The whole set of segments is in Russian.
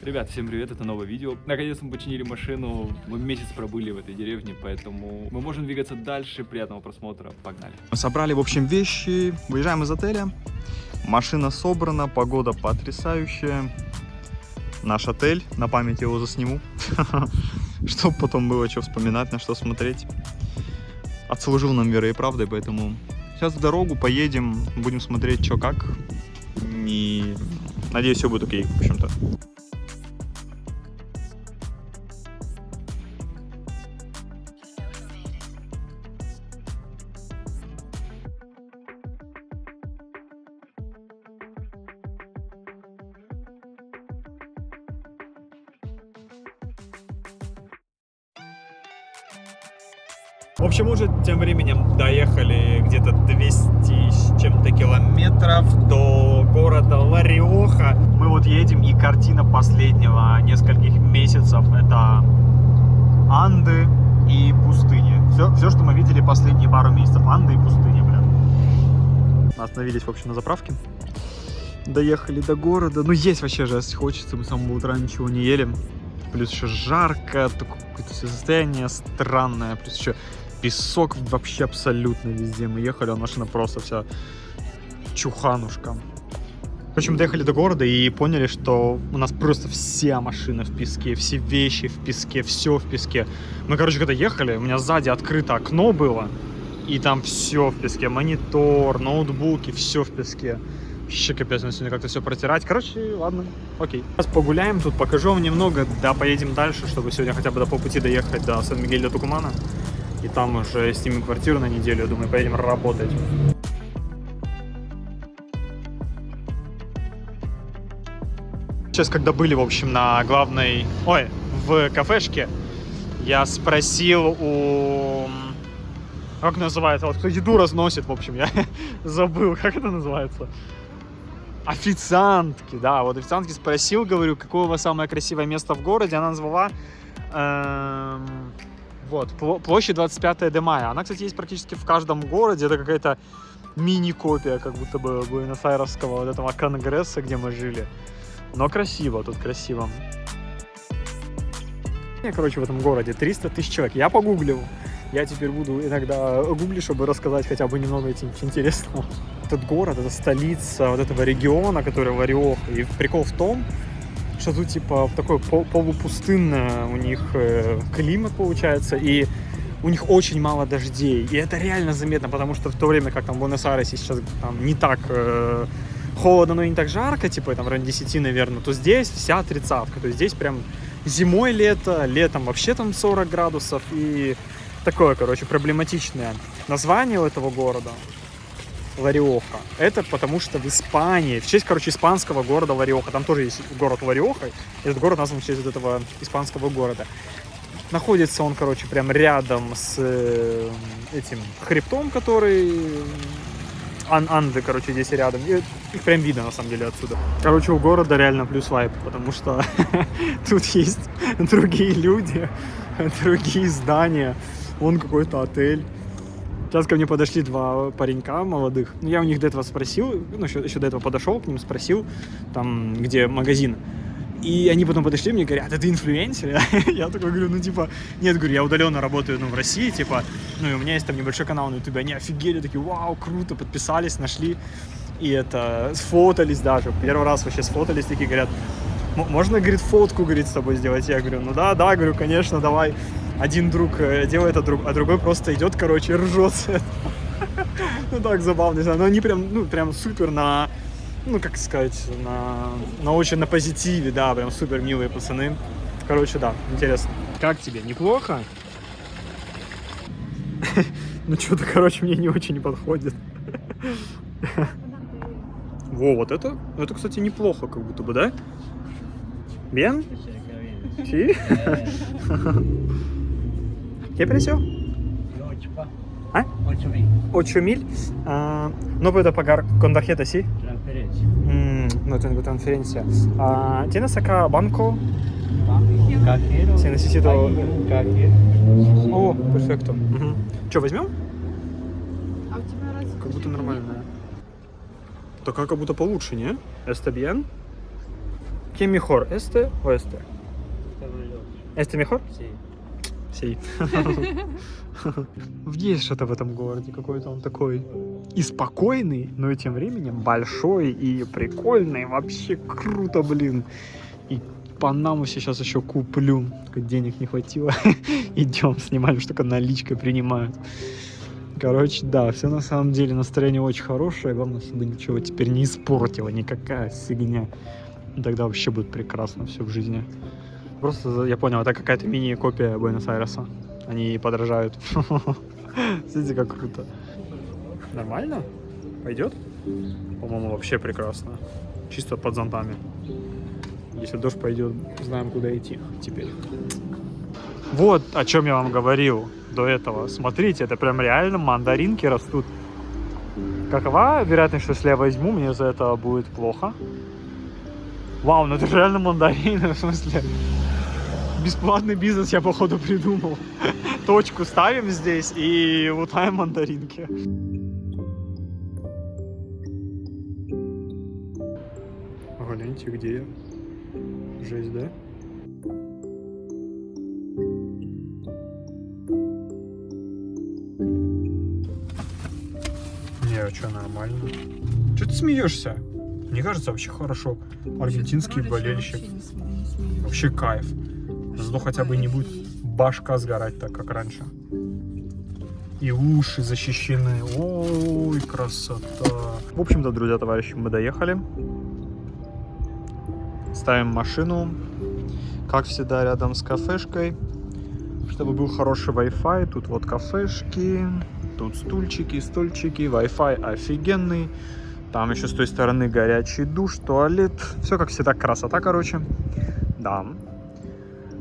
Ребят, всем привет, это новое видео. Наконец-то мы починили машину, мы месяц пробыли в этой деревне, поэтому мы можем двигаться дальше. Приятного просмотра, погнали. Мы собрали, в общем, вещи, выезжаем из отеля. Машина собрана, погода потрясающая. Наш отель, на память его засниму, чтобы потом было что вспоминать, на что смотреть. Отслужил нам верой и правдой, поэтому сейчас в дорогу поедем, будем смотреть, что как. И надеюсь, все будет окей, в общем-то. В общем, уже тем временем доехали где-то 200 с чем-то километров до города Ла-Риоха. Мы вот едем, и картина последнего нескольких месяцев — это Анды и пустыни. Все, что мы видели последние пару месяцев. Анды и пустыни, блин. Мы остановились, в общем, на заправке. Доехали до города. Ну, есть вообще жесть хочется, мы с самого утра ничего не ели. Плюс еще жарко, такое какое-то состояние странное. Плюс еще песок вообще абсолютно везде. Мы ехали, а машина просто вся чуханушка. В общем, доехали до города и поняли, что у нас просто вся машина в песке, все вещи в песке, все в песке. Мы, короче, когда ехали, у меня сзади открыто окно было, и там все в песке. Монитор, ноутбуки, все в песке. Вообще капец, надо сегодня как-то все протирать. Короче, ладно, окей. Сейчас погуляем тут, покажу вам немного, да, поедем дальше, чтобы сегодня хотя бы по пути доехать до Сан-Мигель-де-Тукумана. И там уже снимем квартиру на неделю, думаю, поедем работать. Сейчас, когда были, в общем, на главной... в кафешке, я спросил у... Как называется? Вот кто еду разносит, в общем, я забыл, как это называется. Официантки, да, вот официантки спросил, говорю, какое у вас самое красивое место в городе. Она назвала... Вот, площадь 25 де Мая. Она, кстати, есть практически в каждом городе. Это какая-то мини-копия, как будто бы буэнос-айресского вот этого конгресса, где мы жили. Но красиво, тут красиво. Короче, в этом городе 300 тысяч человек. Я погуглил. Я теперь буду иногда гуглить, чтобы рассказать хотя бы немного интересного. Этот город, это столица вот этого региона, который Ла-Риоха. И прикол в том, что тут типа такой полупустынный у них климат получается, и у них очень мало дождей. И это реально заметно, потому что в то время, как там в Буэнос-Айресе сейчас там не так холодно, но и не так жарко, типа там в районе 10, наверное, то здесь вся тридцатка. То есть здесь прям зимой лето, летом вообще там 40 градусов. И такое, короче, проблематичное название у этого города. Ла-Риоха. Это потому что в Испании, в честь, короче, испанского города Ла-Риоха, там тоже есть город Ла-Риоха, и этот город назван в честь вот этого испанского города. Находится он, короче, прям рядом с этим хребтом, который... Анды, короче, здесь рядом. И их прям видно, на самом деле, отсюда. Короче, у города реально плюс вайп, потому что тут есть другие люди, другие здания. Вон какой-то отель. Сейчас ко мне подошли два паренька молодых. Я у них до этого спросил, ну, еще до этого подошел к ним, спросил, там, где магазин. И они потом подошли мне и говорят: это инфлюенсер? Я такой говорю, ну, типа, нет, говорю, я удаленно работаю, ну, в России, типа, ну, и у меня есть там небольшой канал на YouTube. Они офигели, такие, вау, круто, подписались, нашли. И это, сфотались даже. Первый раз вообще сфотались, такие, говорят, можно, говорит, фотку, говорит, с тобой сделать? Я говорю, ну, да, говорю, конечно, давай. Один друг делает, а другой просто идет, короче, ржет. Ну так забавно, не знаю. Но они прям, ну прям супер на, ну как сказать, на очень на позитиве, да, прям супер милые пацаны. Короче, да, интересно. Как тебе? Неплохо? Ну что-то, короче, мне не очень подходит. Во, вот это, кстати, неплохо, как будто бы, да? Bien? Sí? ¿Qué precio? 8 pa. ¿Ah? 8.000. 8.000. No puedo pagar con tarjeta, ¿sí? Transferencia. No tengo transferencia. ¿Tienes acá banco? Banco, cajero. Sí, necesito- Hay un cajero. О, перфекто. Что, возьмем? А у тебя разве Как будто нормальная. Такая как будто получше, не? Está bien? Que mejor, este o este? Este mejor? Sí. Сей. Есть что-то в этом городе, какой-то он такой и спокойный, но и тем временем большой и прикольный, вообще круто, блин. И Панаму сейчас еще куплю, только денег не хватило. Идем, снимаем, что только наличкой принимают. Короче, да, все на самом деле настроение очень хорошее, главное, чтобы ничего теперь не испортило, никакая фигня. Тогда вообще будет прекрасно все в жизни. Просто, я понял, это какая-то мини-копия Буэнос-Айреса. Они подражают. Смотрите, как круто. Нормально? Пойдет? По-моему, вообще прекрасно. Чисто под зонтами. Если дождь пойдет, знаем, куда идти теперь. Вот о чем я вам говорил до этого. Смотрите, это прям реально мандаринки растут. Какова вероятность, что если я возьму, мне за это будет плохо? Вау, ну это же реально мандарины, в смысле. Бесплатный бизнес я, походу, придумал. Точку ставим здесь и лутаем мандаринки. Гляньте, где я. Жесть, да? Не, а что, нормально? Че ты смеешься? Мне кажется, вообще хорошо. Аргентинский болельщик. Вообще кайф. Зато хотя бы не будет башка сгорать так, как раньше. И уши защищены. Ой, красота. В общем-то, друзья, товарищи, мы доехали. Ставим машину, как всегда, рядом с кафешкой, чтобы был хороший Wi-Fi. Тут вот кафешки, тут стульчики, стульчики, Wi-Fi офигенный. Там еще с той стороны горячий душ, туалет. Все как всегда, красота, короче. Да.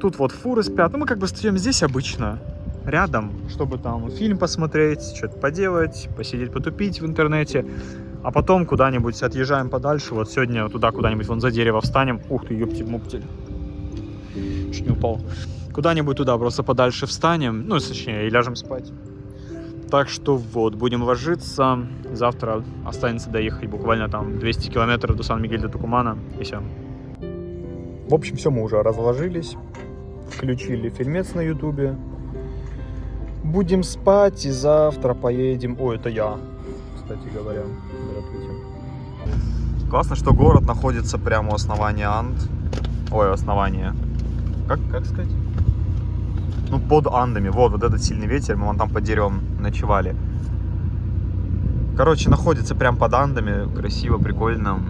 Тут вот фуры спят. Ну, мы как бы стоим здесь обычно, рядом, чтобы там фильм посмотреть, что-то поделать, посидеть, потупить в интернете. А потом куда-нибудь отъезжаем подальше. Вот сегодня туда куда-нибудь вон за дерево встанем. Ух ты, ёптель-муптель. Чуть не упал. Куда-нибудь туда просто подальше встанем. Ну, точнее, и ляжем спать. Так что вот, будем ложиться. Завтра останется доехать буквально там 200 километров до Сан-Мигель-де-Тукумана. И все. В общем, все, мы уже разложились. Включили фильмец на ютубе. Будем спать и завтра поедем. Ой, это я, кстати говоря. Классно, что город находится прямо у основания Анд. Ой, у основания. Как сказать? Ну, под Андами. Вот этот сильный ветер. Мы вон там под деревом ночевали. Короче, находится прям под Андами. Красиво, прикольно.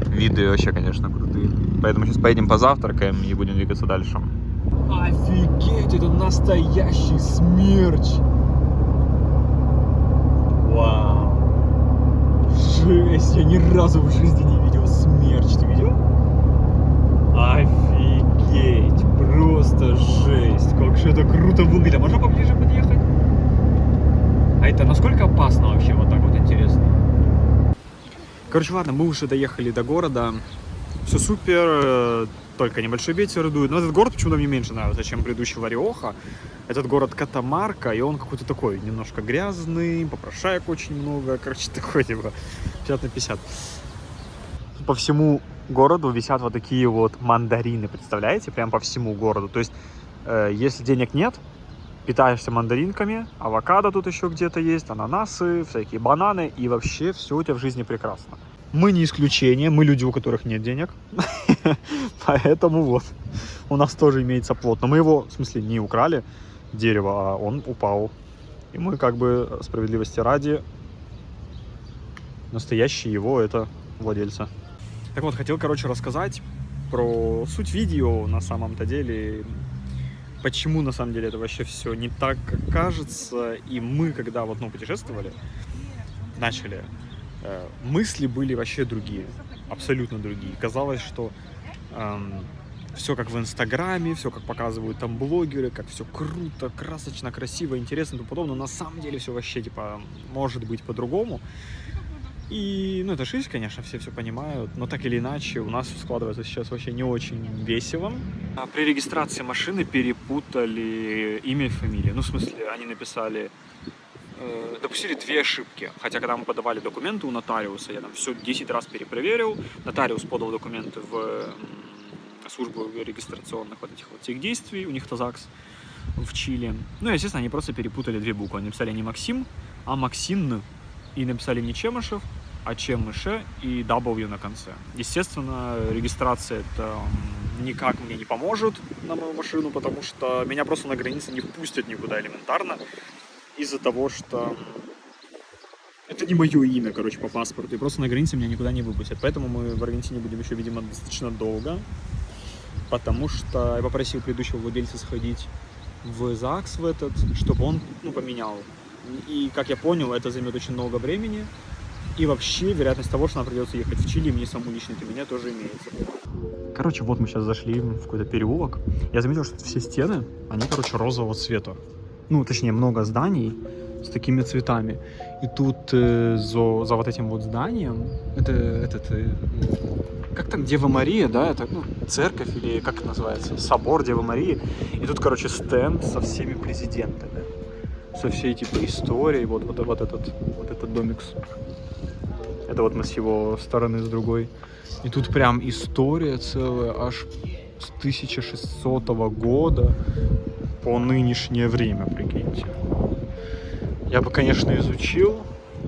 Виды вообще, конечно, крутые. Поэтому сейчас поедем позавтракаем и будем двигаться дальше. Офигеть, это настоящий смерч! Вау! Жесть, я ни разу в жизни не видел смерч. Ты видел? Офигеть, просто жесть. Как же это круто выглядит. А можно поближе подъехать? А это насколько опасно вообще, вот так вот, интересно? Короче, ладно, мы уже доехали до города. Все супер, только небольшой ветер дует. Но этот город почему-то мне меньше нравится, чем предыдущий Лариоха. Этот город Катамарка, и он какой-то такой, немножко грязный, попрошаек очень много. Короче, такой, типа, 50 на 50. По всему городу висят вот такие вот мандарины, представляете? Прям по всему городу. То есть, если денег нет, питаешься мандаринками, авокадо тут еще где-то есть, ананасы, всякие бананы, и вообще все у тебя в жизни прекрасно. Мы не исключение, мы люди, у которых нет денег, поэтому вот, у нас тоже имеется плод. Но мы его, в смысле, не украли, дерево, а он упал. И мы как бы, справедливости ради, настоящие его это владельцы. Так вот, хотел, короче, рассказать про суть видео на самом-то деле. Почему, на самом деле, это вообще все не так, как кажется. И мы, когда вот, путешествовали, начали, мысли были вообще другие, абсолютно другие. Казалось, что все как в Инстаграме, все как показывают там блогеры, как все круто, красочно, красиво, интересно и тому подобное. Но на самом деле все вообще, типа, может быть по-другому. И, это жизнь, конечно, все понимают, но так или иначе у нас складывается сейчас вообще не очень весело. При регистрации машины перепутали имя и фамилию. Ну, в смысле, они написали допустили 2 ошибки. Хотя, когда мы подавали документы у нотариуса, я там все 10 раз перепроверил. Нотариус подал документы в службу регистрационных вот этих вот всех действий, у них ТАЗАКС в Чили. Ну, естественно, они просто перепутали 2 буквы. Они написали не Максим, а Максин. И написали не Чемышев, а Чемыше и W на конце. Естественно, регистрация это никак мне не поможет на мою машину, потому что меня просто на границе не впустят никуда элементарно. Из-за того, что это не мое имя, короче, по паспорту. И просто на границе меня никуда не выпустят. Поэтому мы в Аргентине будем еще, видимо, достаточно долго. Потому что я попросил предыдущего владельца сходить в ЗАГС в этот, чтобы он, поменял. И, как я понял, это займет очень много времени. И вообще, вероятность того, что нам придется ехать в Чили, мне саму лично для меня тоже имеется. Короче, вот мы сейчас зашли в какой-то переулок. Я заметил, что все стены, они, короче, розового цвета. Ну, точнее, много зданий с такими цветами. И тут за вот этим вот зданием, как там, Дева Мария, да, это, церковь или как это называется, собор Девы Марии. И тут, короче, стенд со всеми президентами, со всей, типа, историей, вот этот домик. Это вот мы с его стороны, с другой. И тут прям история целая, аж с 1600 года по нынешнее время, прикиньте. Я бы, конечно, изучил,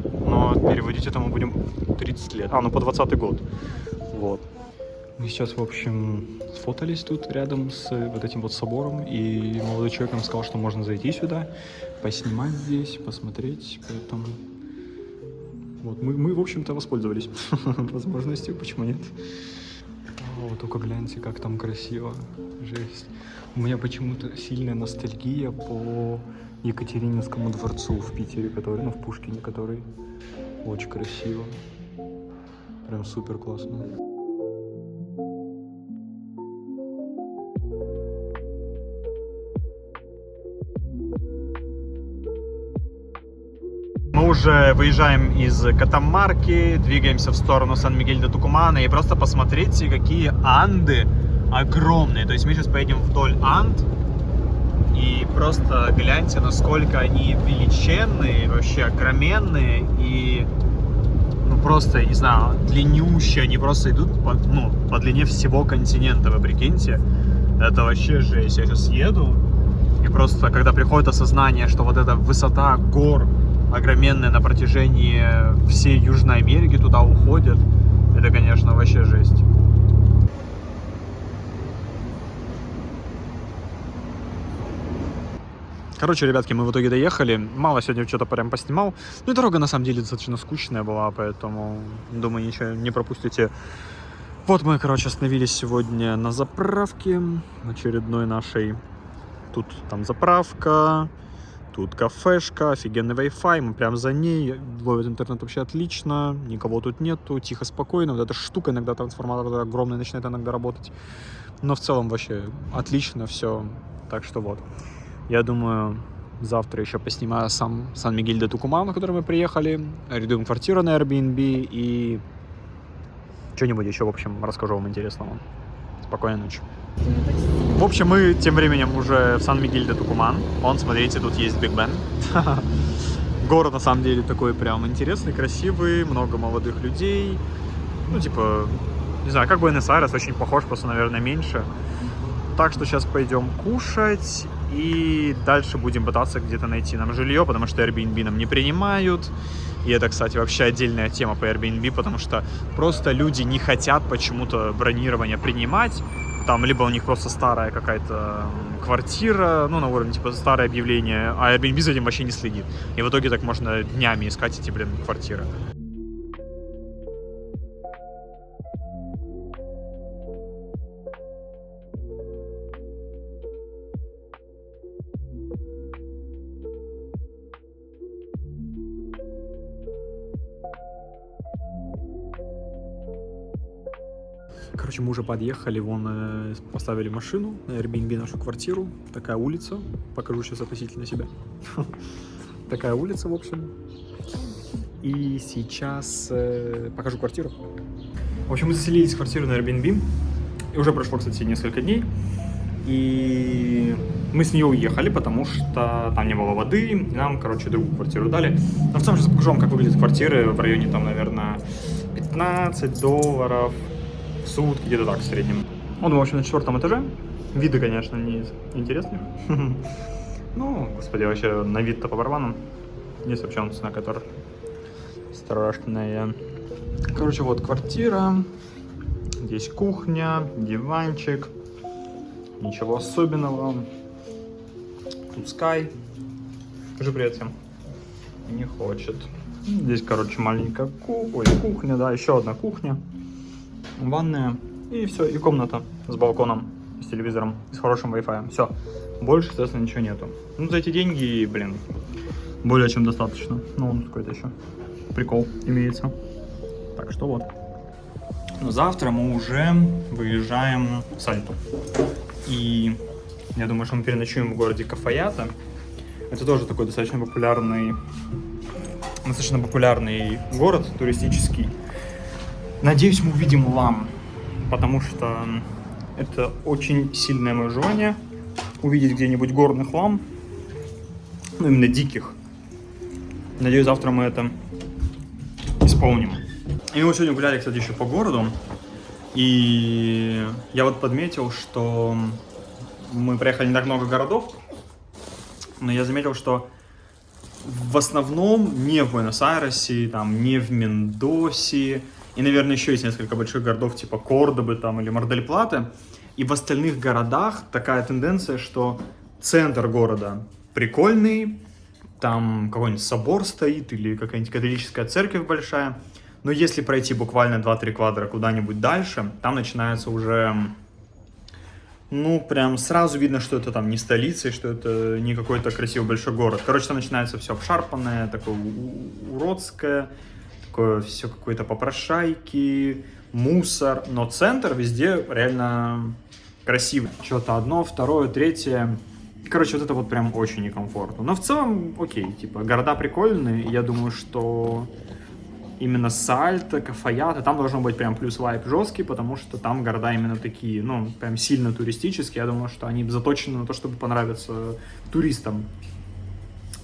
но переводить это мы будем 30 лет. По 20-й год. Вот. Мы сейчас, в общем, сфотались тут рядом с вот этим вот собором, и молодой человек нам сказал, что можно зайти сюда, поснимать здесь, посмотреть, поэтому... Вот, мы в общем-то, воспользовались возможностью, почему нет? Вот только гляньте, как там красиво, жесть. У меня почему-то сильная ностальгия по Екатерининскому дворцу в Питере, который, в Пушкине, который очень красиво. Прям супер классно. Мы уже выезжаем из Катамарки, двигаемся в сторону Сан-Мигель-де-Тукумана, и просто посмотрите, какие Анды огромные. То есть мы сейчас поедем вдоль Анд, и просто гляньте, насколько они величенные, вообще огроменные, и просто, не знаю, длиннющие. Они просто идут по длине всего континента, вы прикиньте. Это вообще жесть. Я сейчас еду, и просто, когда приходит осознание, что вот эта высота гор огроменные на протяжении всей Южной Америки туда уходят, это, конечно, вообще жесть. Короче, ребятки, мы в итоге доехали. Мало сегодня что-то прям поснимал. Ну и дорога, на самом деле, достаточно скучная была, поэтому, думаю, ничего не пропустите. Вот мы, короче, остановились сегодня на заправке очередной нашей. Тут там заправка. Тут кафешка, офигенный Wi-Fi, мы прям за ней, ловит интернет вообще отлично, никого тут нету, тихо, спокойно. Вот эта штука иногда, трансформатор огромный, начинает иногда работать. Но в целом вообще отлично все, так что вот. Я думаю, завтра еще поснимаю сам Сан-Мигель-де-Тукуман, на который мы приехали, арендуем квартиру на Airbnb и что-нибудь еще, в общем, расскажу вам интересного. Спокойной ночи. В общем, мы тем временем уже в Сан-Мигель-де-Тукуман. Вон, смотрите, тут есть Биг Бен. Город, на самом деле, такой прям интересный, красивый, много молодых людей. Не знаю, как Буэнос-Айрес, очень похож, просто, наверное, меньше. Так что сейчас пойдем кушать и дальше будем пытаться где-то найти нам жилье, потому что Airbnb нам не принимают. И это, кстати, вообще отдельная тема по Airbnb, потому что просто люди не хотят почему-то бронирование принимать. Там либо у них просто старая какая-то квартира, на уровне типа старое объявление, а Airbnb за этим вообще не следит. И в итоге так можно днями искать эти, квартиры. Короче, мы уже подъехали, поставили машину на Airbnb, нашу квартиру. Такая улица. Покажу сейчас относительно себя. Такая улица, в общем. И сейчас покажу квартиру. В общем, мы заселились в квартиру на Airbnb. И уже прошло, кстати, несколько дней. И мы с нее уехали, потому что там не было воды, и нам, короче, другую квартиру дали. Но в целом сейчас покажу вам, как выглядят квартиры в районе, там, наверное, $15 в сутки, где-то так в среднем. Он, в общем, на 4-м этаже. Виды, конечно, не из интересных. Ну, господи, вообще на вид-то по барабану. Есть вообще цена, которая страшная. Короче, вот квартира. Здесь кухня, диванчик. Ничего особенного. Тут Sky. Скажи привет всем. Не хочет. Здесь, короче, маленькая кухня, да, еще одна кухня. Ванная. И все, и комната с балконом, с телевизором, с хорошим Wi-Fi. Все. Больше, соответственно, ничего нету. Ну, за эти деньги, блин, более чем достаточно. Ну, он какой-то еще прикол имеется. Так что вот. Но завтра мы уже выезжаем в Сальту. И я думаю, что мы переночуем в городе Кафаята. Это тоже такой достаточно популярный город туристический. Надеюсь, мы увидим лам, потому что это очень сильное мое желание увидеть где-нибудь горных лам, ну именно диких. Надеюсь, завтра мы это исполним. И мы сегодня гуляли, кстати, еще по городу, и я вот подметил, что мы проехали не так много городов, но я заметил, что в основном не в Буэнос-Айресе, там, не в Мендосе, и, наверное, еще есть несколько больших городов, типа Кордобы там, или Мар-дель-Платы, и в остальных городах такая тенденция, что центр города прикольный, там какой-нибудь собор стоит или какая-нибудь католическая церковь большая, но если пройти буквально 2-3 квадра куда-нибудь дальше, там начинается уже, ну, прям сразу видно, что это там не столица, и что это не какой-то красивый большой город. Короче, там начинается все обшарпанное, такое уродское, такое все какое-то попрошайки, мусор, но центр везде реально красивый. Что-то одно, второе, третье. Короче, вот это вот прям очень некомфортно. Но в целом, окей, типа, города прикольные, и я думаю, что именно Сальто, Кафаята, там должно быть прям плюс вайп жесткий, потому что там города именно такие, ну, прям сильно туристические. Я думаю, что они заточены на то, чтобы понравиться туристам.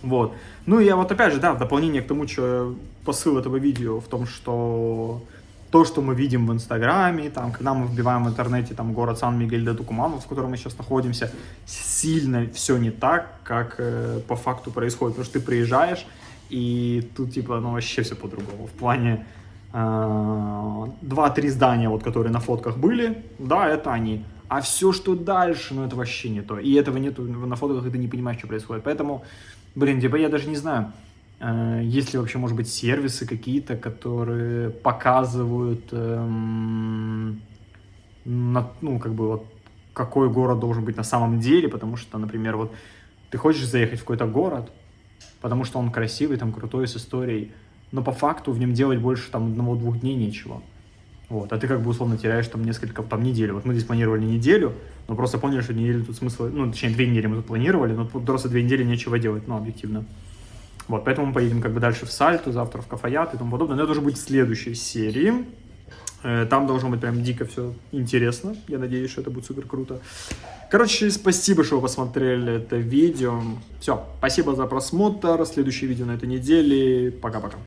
Вот. Ну и я вот опять же, да, в дополнение к тому, что посыл этого видео в том, что то, что мы видим в Инстаграме, там, когда мы вбиваем в интернете там город Сан-Мигель-де-Тукуман, в котором мы сейчас находимся, сильно все не так, как по факту происходит. Потому что ты приезжаешь, и тут типа, ну, вообще все по-другому. В плане 2-3 здания, вот, которые на фотках были, да, это они. А все, что дальше, ну, это вообще не то. И этого нету на фотках, и ты не понимаешь, что происходит. Поэтому, блин, типа, я даже не знаю, есть ли вообще, может быть, сервисы какие-то, которые показывают, ну, как бы, вот, какой город должен быть на самом деле, потому что, например, вот, ты хочешь заехать в какой-то город, потому что он красивый, там, крутой, с историей, но по факту в нем делать больше, там, 1-2 дней нечего. Вот, а ты, как бы, условно, теряешь, там, несколько, там, неделю. Вот мы здесь планировали неделю, но просто поняли, что неделю тут смысла, ну, точнее, 2 недели мы тут планировали, но просто 2 недели нечего делать, ну, объективно. Вот, поэтому мы поедем как бы дальше в Сальту, завтра в Кафаят и тому подобное. Но это уже будет в следующей серии. Там должно быть прям дико все интересно. Я надеюсь, что это будет супер круто. Короче, спасибо, что вы посмотрели это видео. Все, спасибо за просмотр. Следующее видео на этой неделе. Пока-пока.